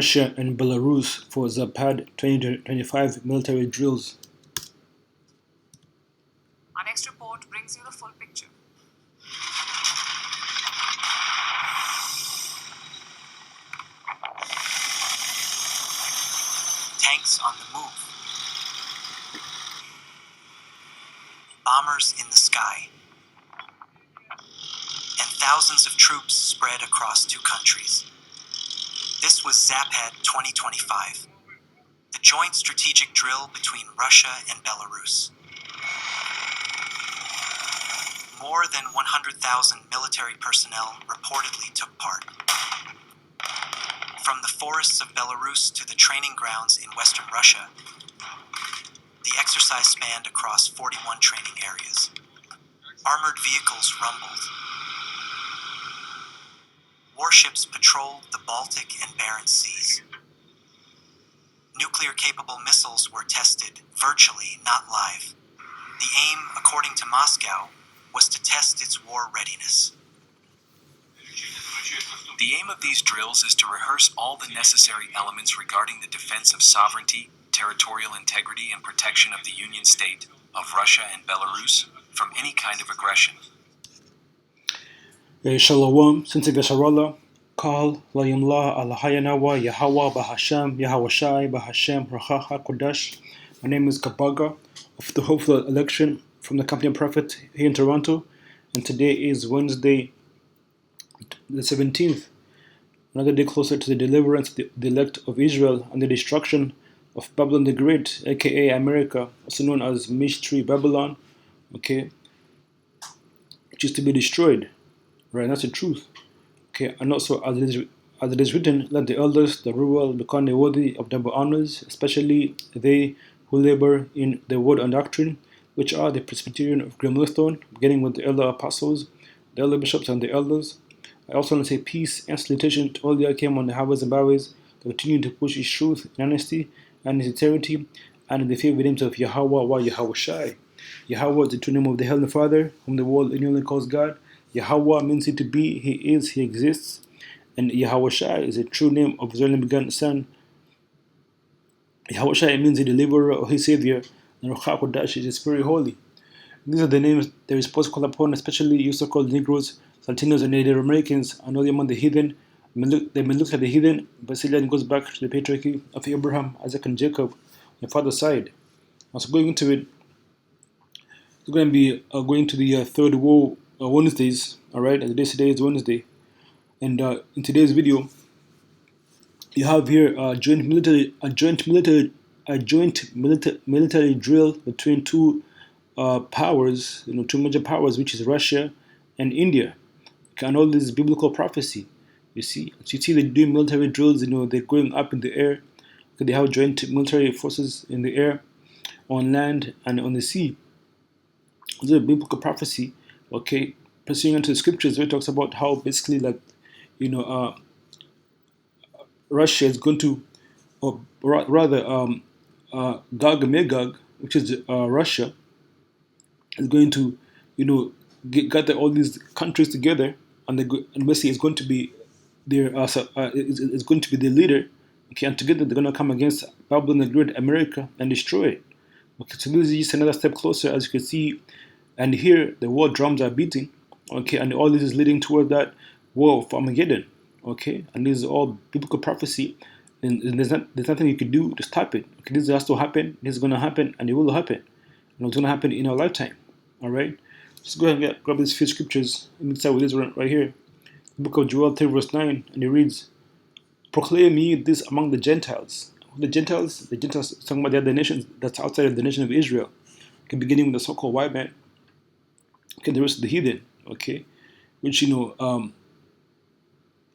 Russia and Belarus for Zapad 2025 military drills. Our next report brings you the full picture. Tanks on the move. Bombers in the sky. And thousands of troops spread across two countries. This was Zapad 2025, the joint strategic drill between Russia and Belarus. More than 100,000 military personnel reportedly took part. From the forests of Belarus to the training grounds in western Russia, the exercise spanned across 41 training areas. Armored vehicles rumbled. Warships patrolled the Baltic and Barents Seas. Nuclear-capable missiles were tested, virtually, not live. The aim, according to Moscow, was to test its war readiness. The aim of these drills is to rehearse all the necessary elements regarding the defense of sovereignty, territorial integrity, and protection of the Union State of Russia and Belarus from any kind of aggression. Shalom, Sinti Vesharallah, Kal, Layimla, Alahayanawa, Yahweh, Bahasham, Yahawashai, Bahashem, Rahaha, Kodash. My name is Kabaga of the Hopeful Election from the Company of Prophet here in Toronto, and today is Wednesday, the 17th, another day closer to the deliverance of the elect of Israel and the destruction of Babylon the Great, aka America, also known as Mystery Babylon, okay, which is to be destroyed. Right, that's the truth. Okay, and also as it is written, let the elders, the rural, become worthy of double honors, especially they who labor in the word and doctrine, which are the Presbyterian of Grimlithorn, beginning with the elder apostles, the elder bishops, and the elders. I also want to say peace and salutation to all the came on the highways and byways that continue to push his truth in honesty and in sincerity and in the favored names of Yahweh wa Yahweh Shai. Yahweh is the true name of the Heavenly Father, whom the world annually calls God. Yahweh means he to be, he is, he exists. And Yahweh Shai is the true name of his only begotten Son. Yahweh Shai means the deliverer or his savior. And Ruach Kodash is very holy. These are the names they are supposed to call upon, especially you so-called Negroes, Latinos, and Native Americans, and all among the heathen. They may look at the heathen, but still it goes back to the patriarchy of Abraham, Isaac, and Jacob, on the father's side. Also going into it, we're going to be going to the third war Wednesdays, all right? And the day today is Wednesday, and in today's video, you have here a joint military drill between two powers, two major powers, which is Russia and India. And all this biblical prophecy, you see. So you see they're doing military drills, they're going up in the air. They have joint military forces in the air, on land, and on the sea. This is a biblical prophecy, okay, pursuing into the scriptures where it talks about how basically Russia is going to, or rather Gog and Magog, which is Russia, is going to, gather all these countries together, and basically it's going to be it's going to be the leader, okay, and together they're going to come against Babylon the Great, America, and destroy it. Okay, so this is just another step closer, as you can see, and here the war drums are beating, okay, and all this is leading toward that war of Armageddon, okay, and this is all biblical prophecy, and there's nothing you can do to stop it. Okay, this has to happen. This is going to happen, and it will happen, and it's going to happen in our lifetime. All right, just go ahead and grab these few scriptures. Let me start with this one right here, the book of Joel 3 verse 9, and it reads, "Proclaim ye this among the Gentiles." The Gentiles talking about the other nations that's outside of the nation of Israel. Okay, beginning with the so-called white man. Okay, the rest of the heathen. Okay, which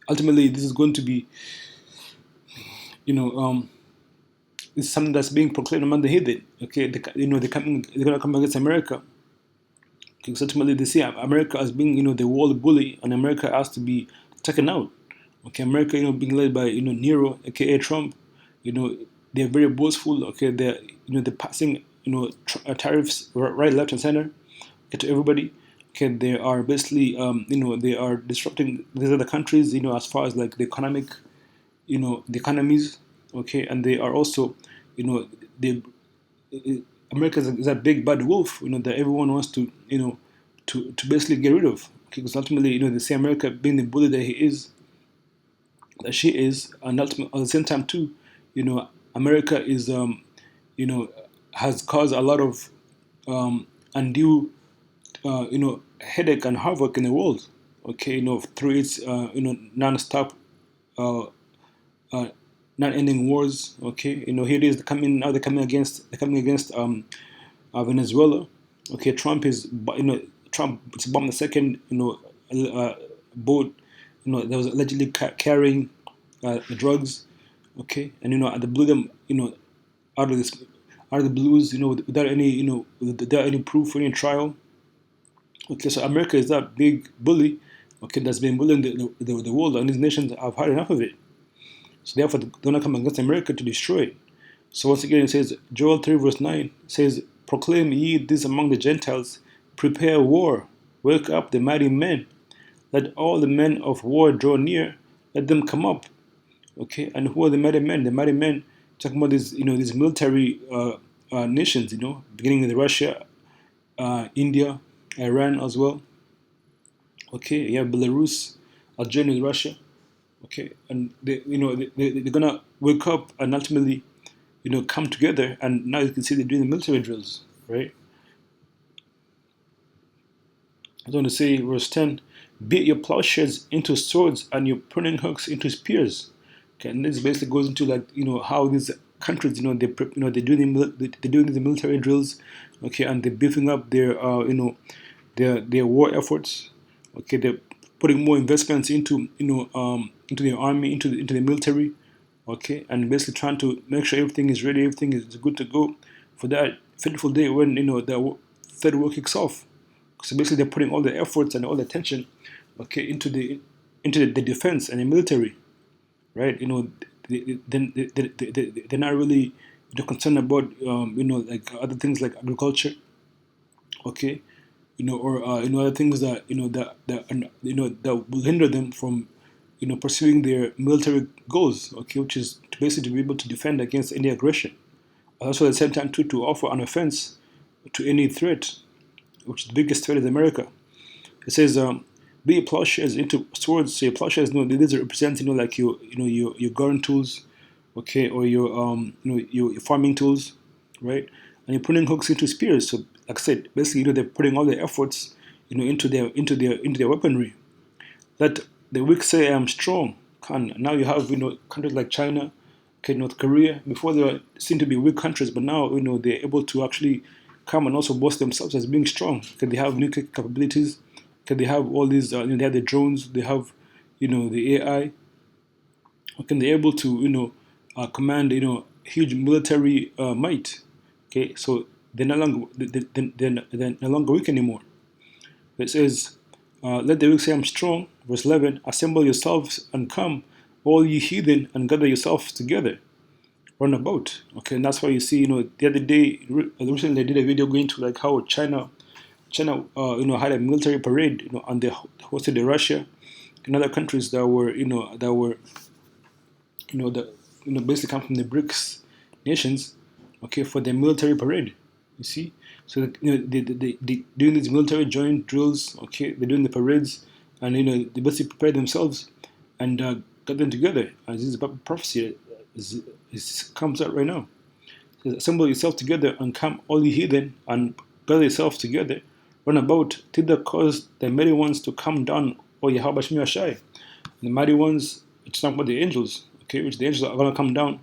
ultimately this is going to be, it's something that's being proclaimed among the heathen. Okay, they're going to come against America. Because ultimately they see America as being, the world bully, and America has to be taken out. Okay, America, being led by, Nero, aka Trump, they're very boastful. Okay, they're passing, tariffs right, left, and center, okay, to everybody. Okay, they are basically, they are disrupting these other countries, as far as like the economic the economies, okay, and they are also, they America is a big bad wolf, that everyone wants to, to basically get rid of. Okay, because ultimately, they say America being the bully that she is, and ultimately at the same time too, America is, has caused a lot of undue, headache and havoc in the world. Okay, through its, non-stop, uh, uh, non-ending wars. Okay, here it is coming now. They're coming against Venezuela. Okay, Trump it's bombed the second, boat, that was allegedly carrying drugs. Okay, and they blew them, out of this, out of the blues, without any, without any proof or any trial. Okay, so America is that big bully, okay, that's been bullying the world, and these nations have had enough of it. So therefore, they're not coming against America to destroy it. So once again, it says, Joel 3 verse 9 says, proclaim ye this among the Gentiles, prepare war, wake up the mighty men, let all the men of war draw near, let them come up. Okay, and who are the mighty men? The mighty men, talking about these, these military nations, beginning with Russia, India, Iran as well. Okay, you have Belarus, Algeria with Russia. Okay, and they're gonna wake up and ultimately, come together. And now you can see they're doing the military drills, right? I want to say, verse 10, beat your plowshares into swords and your pruning hooks into spears. Okay, and this basically goes into, like, how these countries, they're doing they're doing the military drills, okay, and they're beefing up their, their war efforts. Okay, they're putting more investments into, into the army, into the military. Okay, and basically trying to make sure everything is ready, everything is good to go for that fateful day when, the third war kicks off. So basically, they're putting all the efforts and all the attention, okay, into the defense and the military, right? They're not really, concerned about, like other things like agriculture, okay, or, other things that, that will hinder them from, pursuing their military goals, okay, which is to basically be able to defend against any aggression. Also, at the same time, too, to offer an offense to any threat, which is the biggest threat is America. It says, be plowshares into swords. So your plowshares, these represent, like your garden tools, okay, or your, your farming tools, right? And you're putting hooks into spears. So, like I said, basically, they're putting all their efforts, into their weaponry. Let the weak say, "I am strong." And now you have, countries like China, okay, North Korea. Before they were seen to be weak countries, but now, they're able to actually come and also boast themselves as being strong. Okay, they have nuclear capabilities. Okay, they have all these. They have the drones. They have, the AI. Okay, they're able to, command, huge military might. Okay, so they're no longer they're no longer weak anymore. It says, let the weak say, I'm strong. Verse 11, assemble yourselves and come, all ye heathen, and gather yourselves together. Run about. Okay, and that's why you see, the other day, recently I did a video going to, like, how China, had a military parade, and they hosted the Russia and other countries that were, that, basically come from the BRICS nations, okay, for their military parade. You see, so they doing these military joint drills. Okay, they're doing the parades, and they basically prepare themselves and get them together. As this is a prophecy is comes out right now. It says, assemble yourself together and come, all ye heathen, and gather yourselves together, run about till the cause the mighty ones to come down, or Yahweh Shmi Ashai. The mighty ones, it's not about the angels, okay, which the angels are going to come down,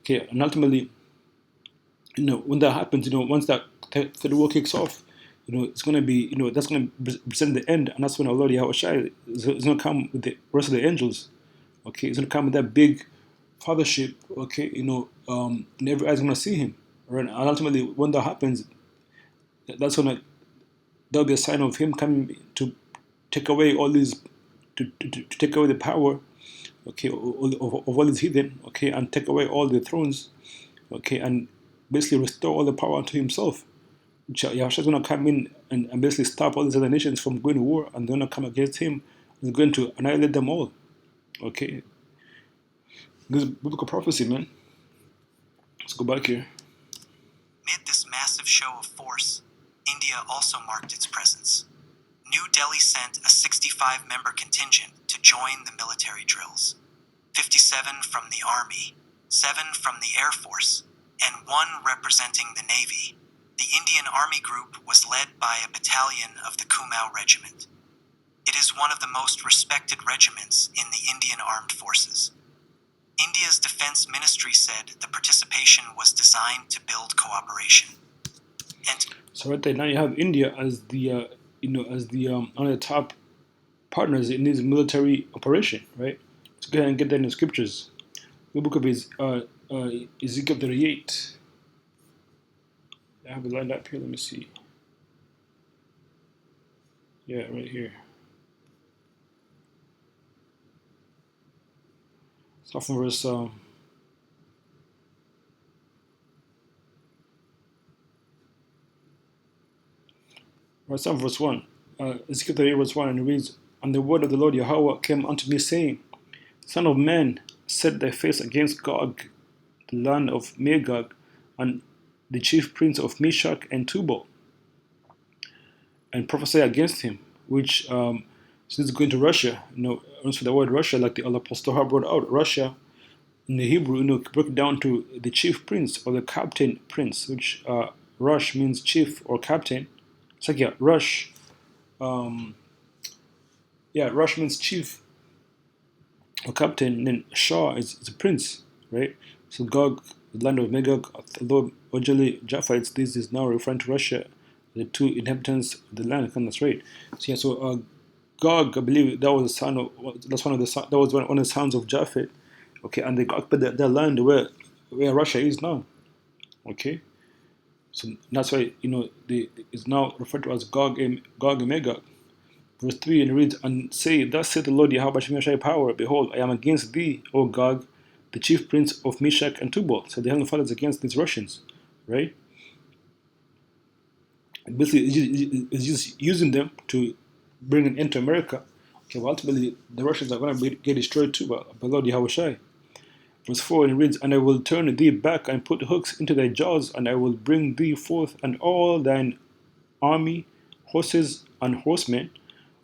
okay, and ultimately, when that happens, once that third war kicks off, it's going to be, that's going to present the end, and that's when our Lord Yahweh Shai is going to come with the rest of the angels, okay, it's going to come with that big fathership, okay, and every eye's going to see him, right, and ultimately, when that happens, that's when there'll be a sign of him coming to take away all these, to take away the power, okay, of all these heathen, okay, and take away all the thrones, okay, and basically restore all the power unto himself. Yahushua is going to come in and basically stop all these other nations from going to war, and they're going to come against him. He's going to annihilate them all, okay. This is biblical prophecy, man. Let's go back here. Amid this massive show of force, India also marked its presence. New Delhi sent a 65-member contingent to join the military drills. 57 from the Army, 7 from the Air Force, and 1 representing the Navy. The Indian Army group was led by a battalion of the Kumail Regiment. It is one of the most respected regiments in the Indian Armed Forces. India's Defense Ministry said the participation was designed to build cooperation. And So right there, now you have India as the one of the top partners in this military operation, right? Let's go ahead and get that in the scriptures. The book of Ezekiel 38. I have it lined up here. Let me see. Yeah, right here. Start from verse. Right, start from verse 1. Ezekiel 38, verse 1, and it reads, "And the word of the Lord Yahweh came unto me, saying, Son of man, set thy face against Gog, the land of Magog, and the chief prince of Meshach and Tubal, and prophesy against him," which, since going to Russia, also the word Russia, like the Apostle Paul brought out, Russia, in the Hebrew, broke it down to the chief prince or the captain prince, which Rush means chief or captain. It's like, yeah, Rush. Rush means chief or captain, and then Shah is a prince, right? So Gog, the land of Magog, although originally Japhites, this is now referring to Russia, the 2 inhabitants of the land. That's right. So yeah, so Gog, I believe that was the son of that was one of the sons of Japhet. Okay, and they occupied the land where Russia is now. Okay, so that's why it's now referred to as Gog and Magog. Verse 3, and it reads, "And say, Thus saith the Lord Yahweh Shemeshai power, Behold, I am against thee, O Gog, the chief prince of Meshach and Tubal." So the Heavenly Father is against these Russians, right? And basically, it's just using them to bring an end to America. Okay, well, ultimately, the Russians are going to get destroyed too by Lord Yahweh. Verse 4, and it reads, "And I will turn thee back and put hooks into thy jaws, and I will bring thee forth and all thine army, horses, and horsemen,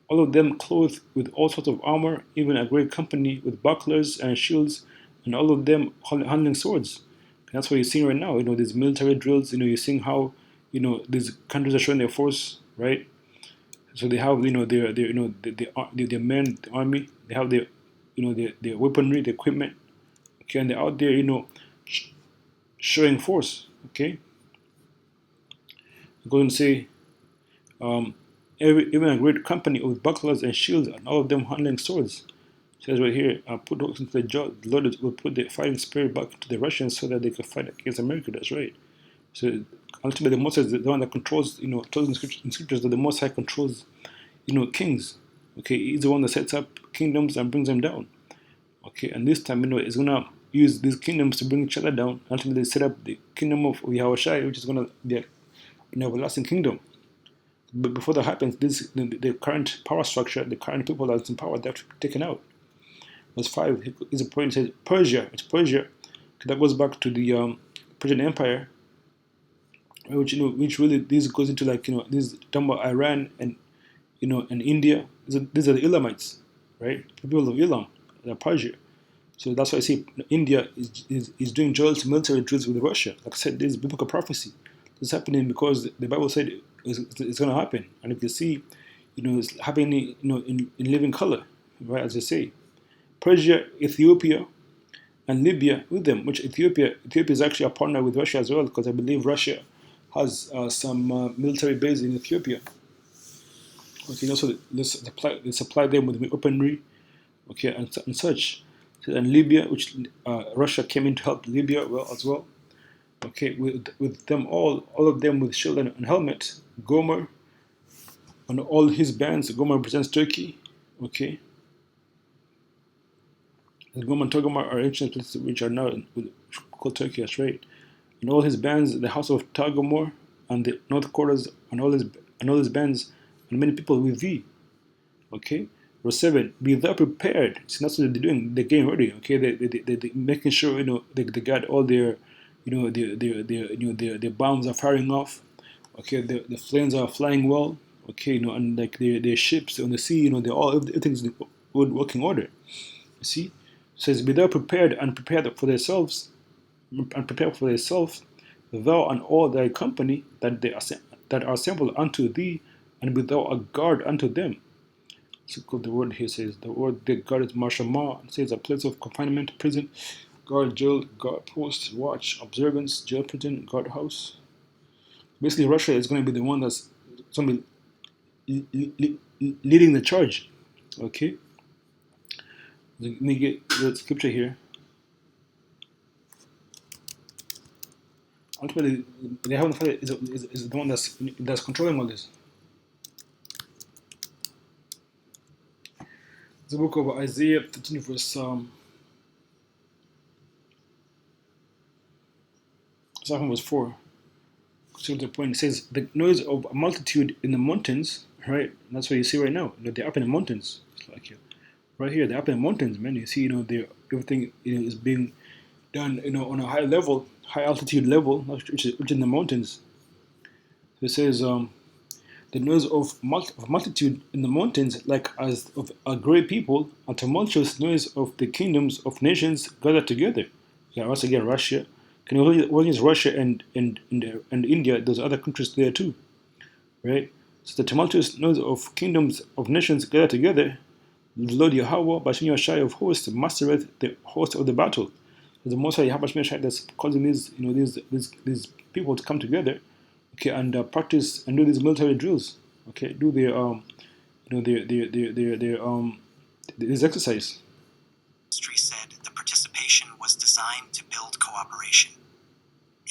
all of them clothed with all sorts of armor, even a great company with bucklers and shields, and all of them handling swords." And that's what you're seeing right now. These military drills. You're seeing how these countries are showing their force, right? So they have their men, the army. They have their weaponry, the equipment. Okay, and they're out there, showing force. Okay, I'm going to say, even a great company with bucklers and shields, and all of them handling swords. It says right here, put hooks into the jaw. The Lord will put the fighting spirit back into the Russians so that they can fight against America. That's right. So ultimately, the Most High is the one that controls. Told in scriptures that the Most High controls, kings. Okay, he's the one that sets up kingdoms and brings them down. Okay, and this time, it's gonna use these kingdoms to bring each other down. Ultimately, set up the kingdom of Yahushua, which is gonna be an everlasting kingdom. But before that happens, the current power structure, the current people that's in power, they have to be taken out. Verse 5 is a point. It says Persia. It's Persia. That goes back to the Persian Empire, which really this goes into this talking about Iran and and India. These are the Elamites, right? People of Elam, they're Persia. So that's why I say India is doing joint military drills with Russia. Like I said, this is biblical prophecy. This is happening because the Bible said it's going to happen, and you can see, it's happening, in living color, right? As I say, Persia, Ethiopia, and Libya with them. Which Ethiopia is actually a partner with Russia as well, because I believe Russia has some military base in Ethiopia. Okay, so they supply them with weaponry, okay, and such. And Libya, which Russia came in to help Libya as well. Okay, with them all of them with shield and helmet. Gomer and all his bands. Gomer represents Turkey. Okay, and Gomer and Togomar are ancient places which are now called Turkey. That's right. And all his bands, the house of Tagomor and the north quarters, and all his bands, and many people with thee. Okay, Verse 7, be thou prepared. See, that's what they're doing. They're getting ready. Okay, they making sure they got all their their bombs are firing off. Okay, the flames are flying well. Okay, and like their ships on the sea. They're all everything's in working order. You see, it says, be thou prepared and prepared for themselves and prepare for themselves, thou and all thy company that are assembled unto thee, and be thou a guard unto them. So the word here says the word the guard is mashama. It says a place of confinement, prison, guard, jail, guard post, watch, observance, jail, prison, guard house. Basically, Russia is going to be the one that's going to be leading the charge. Okay, let me get the scripture here. Ultimately, the Heavenly Father is the one that's controlling all this. The book of Isaiah 13 verse starting verse 4. So the point, it says the noise of a multitude in the mountains, right? And that's what you see right now. They're up in the mountains. It's like right here, they're up in the mountains, man. You see, everything is being done, on a high level, high altitude level, which is in the mountains. So it says the noise of multitude in the mountains, like as of a great people, a tumultuous noise of the kingdoms of nations gathered together. Yeah, once again, Russia. Can you what is Russia and India? There's other countries there too, right? So the tumultuous noise of kingdoms of nations gathered together. The Lord Yahweh, Bashin Yashai of hosts, mastereth the host of the battle. The Most High Yahweh Shai that's causing these people to come together, okay, and practice and do these military drills, okay, do their this exercise. History said the participation was designed to build cooperation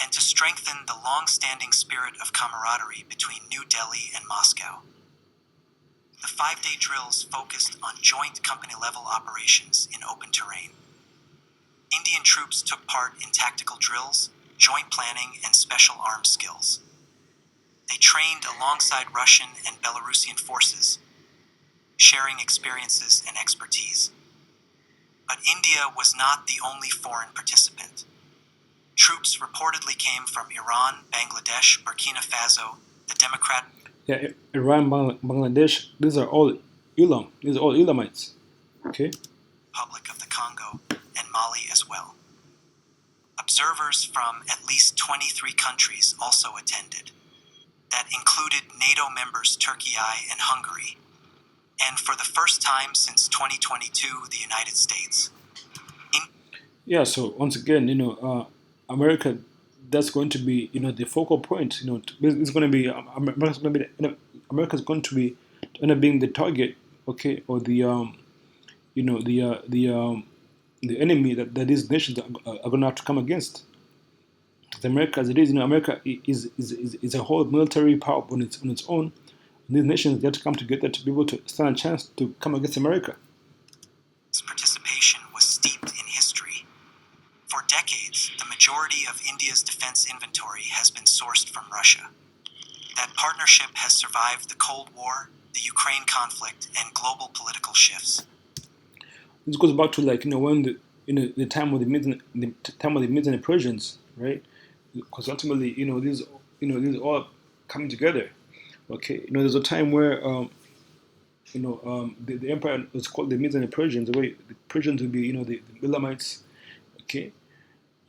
and to strengthen the long-standing spirit of camaraderie between New Delhi and Moscow. The 5-day drills focused on joint company-level operations in open terrain. Indian troops took part in tactical drills, joint planning, and special arms skills. They trained alongside Russian and Belarusian forces, sharing experiences and expertise. But India was not the only foreign participant. Troops reportedly came from Iran, Bangladesh, Burkina Faso, the Democratic Yeah, Iran, Bangladesh, these are all Elam. These are all Elamites. Okay. Republic of the Congo, and Mali as well. Observers from at least 23 countries also attended. That included NATO members Turkey and Hungary, and for the first time since 2022, the United States. Yeah. So once again, America, that's going to be the focal point. It's going to be America's going to be end up being the target, okay, or the the enemy that these nations are going to have to come against. As America as it is, America is a whole military power on its own. And these nations they have to come together to be able to stand a chance to come against America. Participation was steeped in history. For decades, the majority of India's defense inventory has been sourced from Russia. That partnership has survived the Cold War, the Ukraine conflict, and global political shifts. This goes back to when the time of the Medes and the Persians, right? Because ultimately these all coming together. Okay, there's a time where the empire was called the Medes and the Persians. The way the Persians would be the Elamites, okay,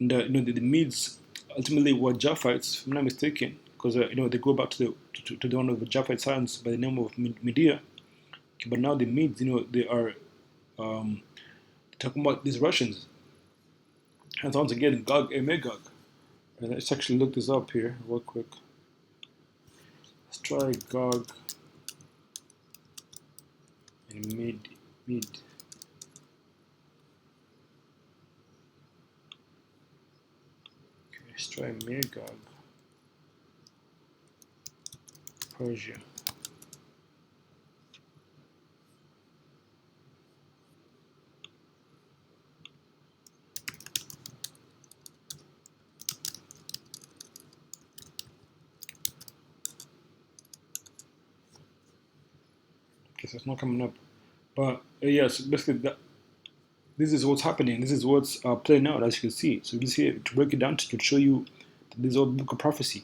and the Medes ultimately were Japhites, if I'm not mistaken, because they go back to the one of the Japhite sons by the name of Medea. Okay, but now the Medes, they are talking about these Russians. And once again, Gog and Magog. And let's actually look this up here real quick. Let's try Gog and Mid. Okay, let's try Magog. Persia. Okay, so it's not coming up. But yes, basically this is what's happening. This is what's playing out, as you can see. So you can see to break it down to show you that this is all book of prophecy.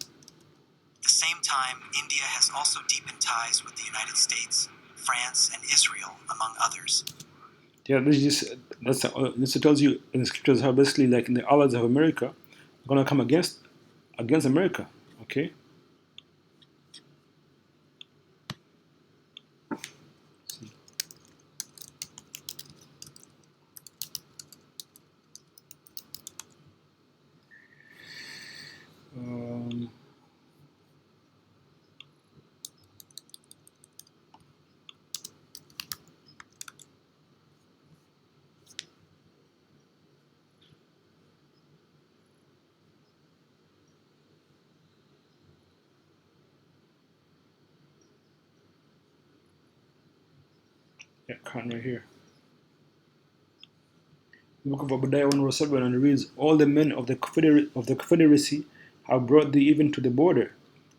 At the same time, India has also deepened ties with the United States, France, and Israel, among others. Yeah, this tells you in the scriptures how basically like the allies of America are gonna come against America. Okay. Um, yeah, Khan right here. The book of Obadiah 1 verse 7 and it reads, all the men of the Confederacy have brought thee even to the border.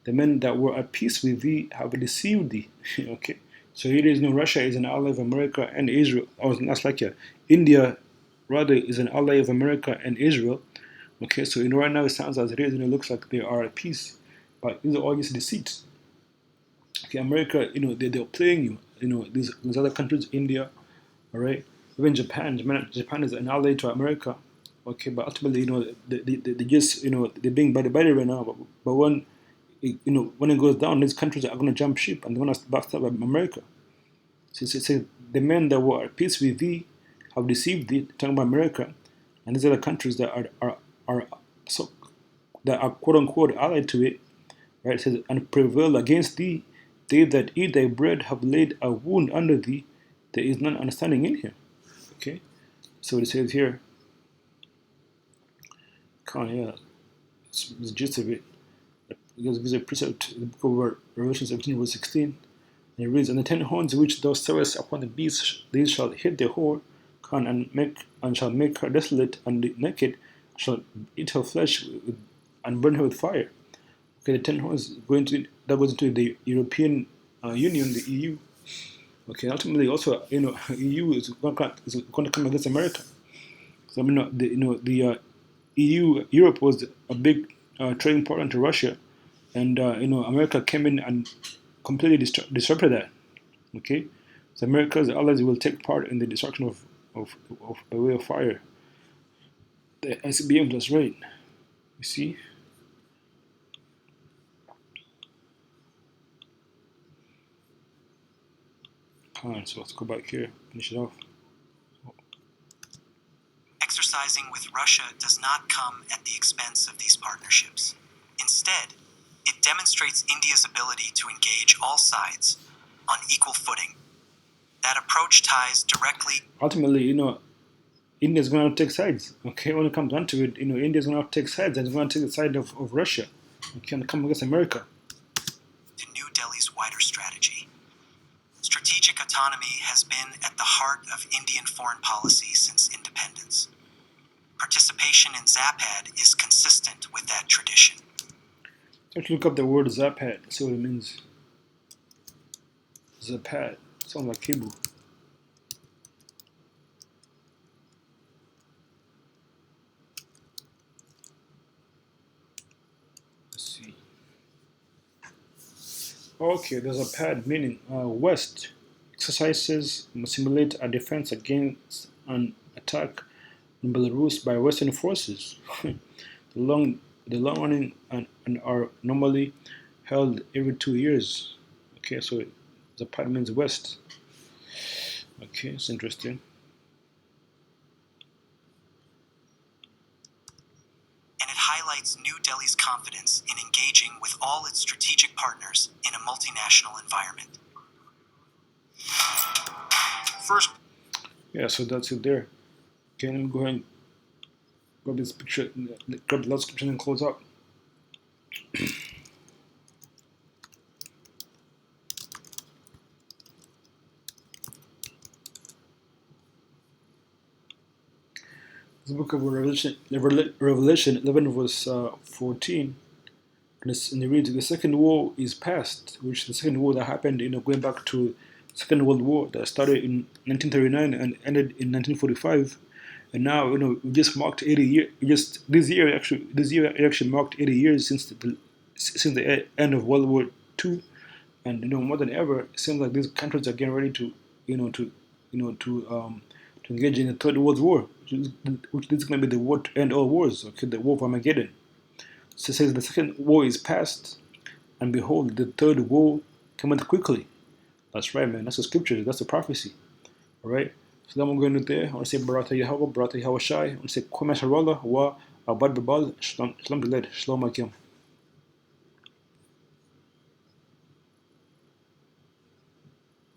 The men that were at peace with thee have deceived thee. Okay. So here is no Russia is an ally of America and Israel. Oh, that's like India rather is an ally of America and Israel. Okay, so right now it sounds as it is and it looks like they are at peace. But these are all just deceit. Okay, America, they're playing you. These other countries, India, all right, even Japan is an ally to America. Okay, but ultimately, they just, they're being buddy right now. But when it goes down, these countries are going to jump ship and they're going to backstab America. So it says the men that were at peace with thee have deceived thee, talking about America, and these are the countries that are so that are quote unquote allied to it. Right? It says, and prevail against thee. They that eat thy bread have laid a wound under thee. There is none understanding in him. Okay? So it says here, yeah, it's the gist of it. It gives a precept in the book of Revelation 17, verse 16. And it reads, and the 10 horns which thou sawest upon the beast, these shall hit the whore, and shall make her desolate, and the naked shall eat her flesh and burn her with fire. Okay, the 10 horns that goes into the European Union, the EU. Okay, ultimately also, EU is going to come against America. So I mean, the EU, Europe was a big trading partner to Russia, and America came in and completely disrupted that. Okay, so America's allies will take part in the destruction of by way of fire. The ICBM was right. You see. So let's go back here, finish it off. Exercising with Russia does not come at the expense of these partnerships. Instead, it demonstrates India's ability to engage all sides on equal footing. That approach ties directly. Ultimately, India's going to take sides. Okay, when it comes down to it, India's going to take sides and it's going to take the side of Russia. Okay, and come against America. To New Delhi's wider strategy. Strategic autonomy has been at the heart of Indian foreign policy since independence. Participation in Zapad is consistent with that tradition. Let's look up the word Zapad, see what it means. Zapad, sounds like Hebrew. Let's see. Okay, there's a pad meaning West exercises simulate a defense against an attack in Belarus by Western forces. The long running and are normally held every 2 years. Okay, so the pad means West. Okay, it's interesting. And it highlights New Delhi's confidence in engaging with all its strategic partners in a multinational environment. First. Yeah, so that's it there. Okay, let me go ahead and grab this picture, grab the last description and close up. This book of Revelation 11 verse 14, and it reads, the second war is past, which the second war that happened, going back to Second World War that started in 1939 and ended in 1945, and now we just marked 80 years. Just this year actually marked 80 years since the end of World War II, and more than ever, it seems like these countries are getting ready to you know to you know to engage in the Third World War, which is going to be the war to end all wars. Okay, the war of Armageddon. So it says the second war is past, and behold, the third war cometh quickly. That's right, man. That's the scriptures. That's the prophecy. All right. So then we're going to there. I want to say Barata Yahweh, Barata Yahweh Shai. I want to say Kwame Sharala, Wa Abad Babal, Shalom Biled, Shalom Akim.